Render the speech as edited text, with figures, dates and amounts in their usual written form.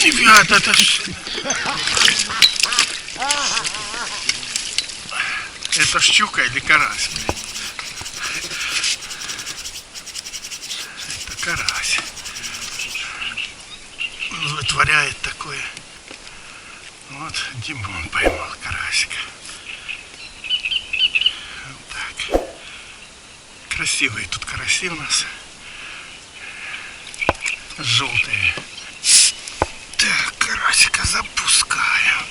Ребята, это ж... Это щука или карась? Это карась. Он вытворяет такое. Вот Димон поймал карасика. Вот так. Красивые тут караси у нас. Желтые. Так, карасика запускаем.